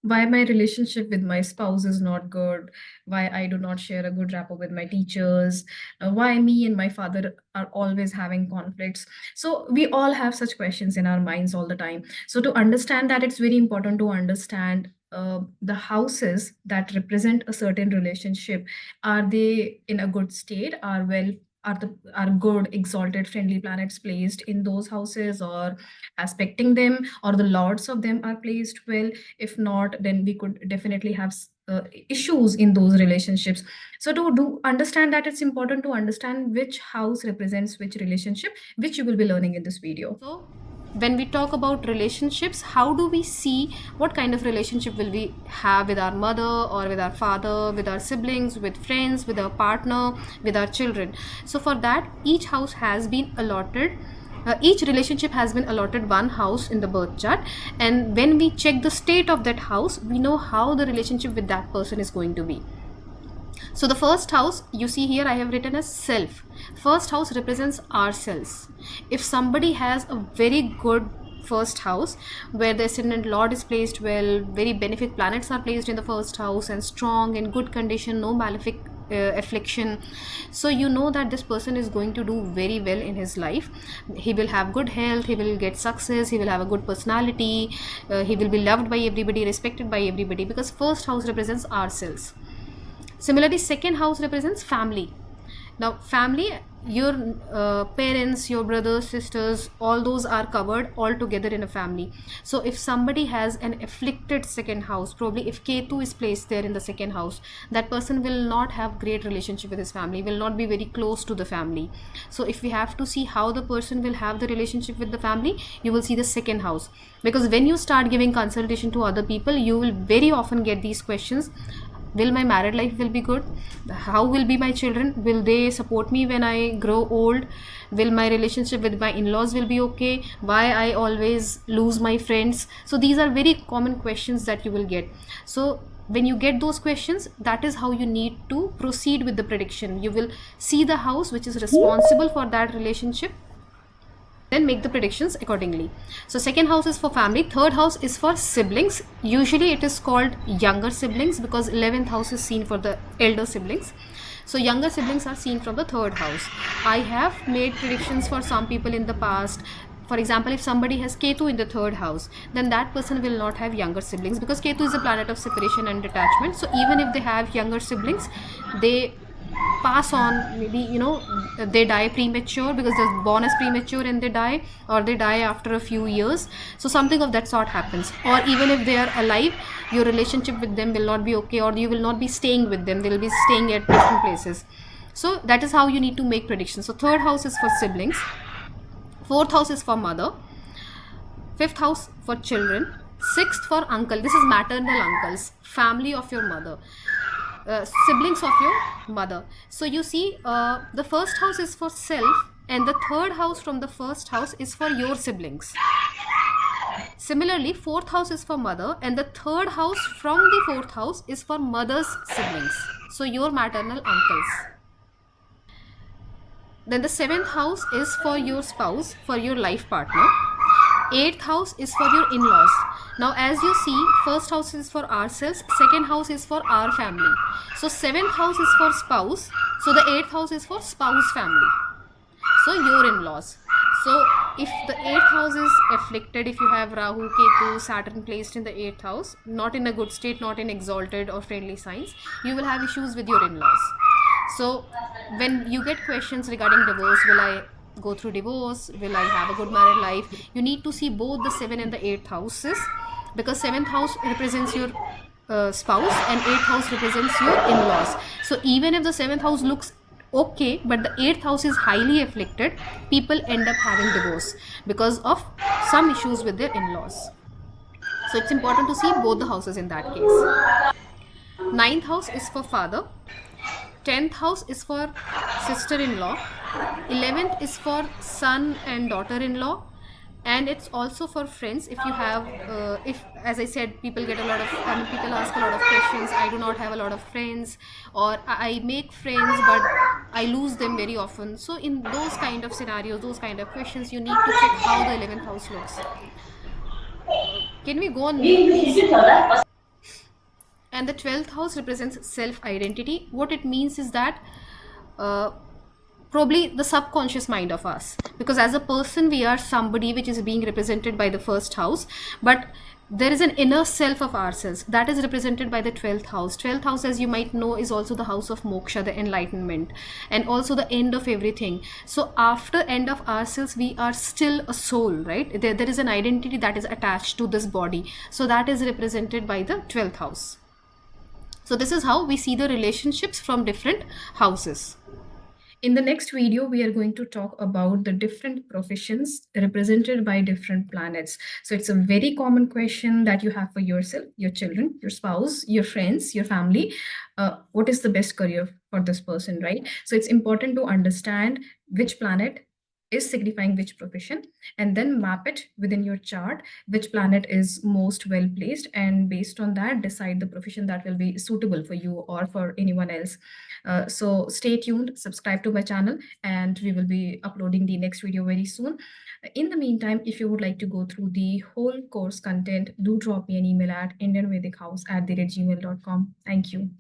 why my relationship with my spouse is not good, why I do not share a good rapport with my teachers, why me and my father are always having conflicts. So we all have such questions in our minds all the time. So to understand that, it's very important to understand the houses that represent a certain relationship. Are they in a good state? Are good, exalted, friendly planets placed in those houses, or aspecting them, or the lords of them are placed well? If not, then we could definitely have issues in those relationships. So to do understand that, it's important to understand which house represents which relationship, which you will be learning in this video. So, when we talk about relationships, how do we see what kind of relationship will we have with our mother or with our father, with our siblings, with friends, with our partner, with our children? So, for that, each house has been allotted. Each relationship has been allotted one house in the birth chart, and when we check the state of that house, we know how the relationship with that person is going to be. So the first house, you see here I have written as self. First house represents ourselves. If somebody has a very good first house where the ascendant lord is placed well, very benefic planets are placed in the first house and strong, in good condition, no malefic affliction, so you know that this person is going to do very well in his life. He will have good health, he will get success, he will have a good personality, he will be loved by everybody, respected by everybody, because first house represents ourselves. Similarly, second house represents family. Now, family, your parents, your brothers, sisters, all those are covered all together in a family. So, if somebody has an afflicted second house, probably if Ketu is placed there in the second house, that person will not have great relationship with his family, will not be very close to the family. So, if we have to see how the person will have the relationship with the family, you will see the second house. Because when you start giving consultation to other people, you will very often get these questions. Will my married life will be good? How will be my children? Will they support me when I grow old? Will my relationship with my in-laws will be okay? Why I always lose my friends? So these are very common questions that you will get. So when you get those questions, that is how you need to proceed with the prediction. You will see the house which is responsible for that relationship, then make the predictions accordingly. So second house is for family, third house is for siblings. Usually it is called younger siblings because 11th house is seen for the elder siblings. So younger siblings are seen from the third house. I have made predictions for some people in the past. For example, if somebody has Ketu in the third house, then that person will not have younger siblings, because Ketu is a planet of separation and detachment. So even if they have younger siblings, they pass on, maybe they die premature because they're born as premature and they die, or they die after a few years. So something of that sort happens. Or even if they are alive, your relationship with them will not be okay, or you will not be staying with them, they will be staying at different places. So that is how you need to make predictions. So third house is for siblings, fourth house is for mother, fifth house for children, sixth for uncle. This is maternal uncles, family of your mother, siblings of your mother. So you see, the first house is for self, and the third house from the first house is for your siblings. Similarly, fourth house is for mother, and the third house from the fourth house is for mother's siblings, so your maternal uncles. Then the seventh house is for your spouse, for your life partner. Eighth house is for your in-laws. Now as you see, first house is for ourselves, second house is for our family. So seventh house is for spouse, so the eighth house is for spouse family, so your in-laws. So if the eighth house is afflicted, if you have Rahu, Ketu, Saturn placed in the eighth house, not in a good state, not in exalted or friendly signs, you will have issues with your in-laws. So when you get questions regarding divorce, will I go through divorce, will I have a good married life, you need to see both the 7th and the 8th houses, because 7th house represents your spouse and 8th house represents your in-laws. So even if the 7th house looks okay, but the 8th house is highly afflicted, people end up having divorce because of some issues with their in-laws. So it's important to see both the houses in that case. 9th house is for father, 10th house is for sister-in-law, 11th is for son and daughter-in-law, and it's also for friends. If you have, if, as I said, people get a lot of, people ask a lot of questions, I do not have a lot of friends, or I make friends but I lose them very often. So in those kind of scenarios, those kind of questions, you need to check how the 11th house looks. Can we go on mute, please? And the 12th house represents self identity. What it means is that uh, probably the subconscious mind of us, because as a person we are somebody which is being represented by the first house, but there is an inner self of ourselves that is represented by the 12th house. 12th house, as you might know, is also the house of moksha, the enlightenment, and also the end of everything. So after end of ourselves we are still a soul, right? There is an identity that is attached to this body, so that is represented by the 12th house. So this is how we see the relationships from different houses. In the next video, we are going to talk about the different professions represented by different planets. So it's a very common question that you have for yourself, your children, your spouse, your friends, your family. What is the best career for this person, right? So it's important to understand which planet is signifying which profession, and then map it within your chart which planet is most well placed, and based on that decide the profession that will be suitable for you or for anyone else. So stay tuned, subscribe to my channel, and we will be uploading the next video very soon. In the meantime, if you would like to go through the whole course content, do drop me an email at indianvedichouse@gmail.com. Thank you.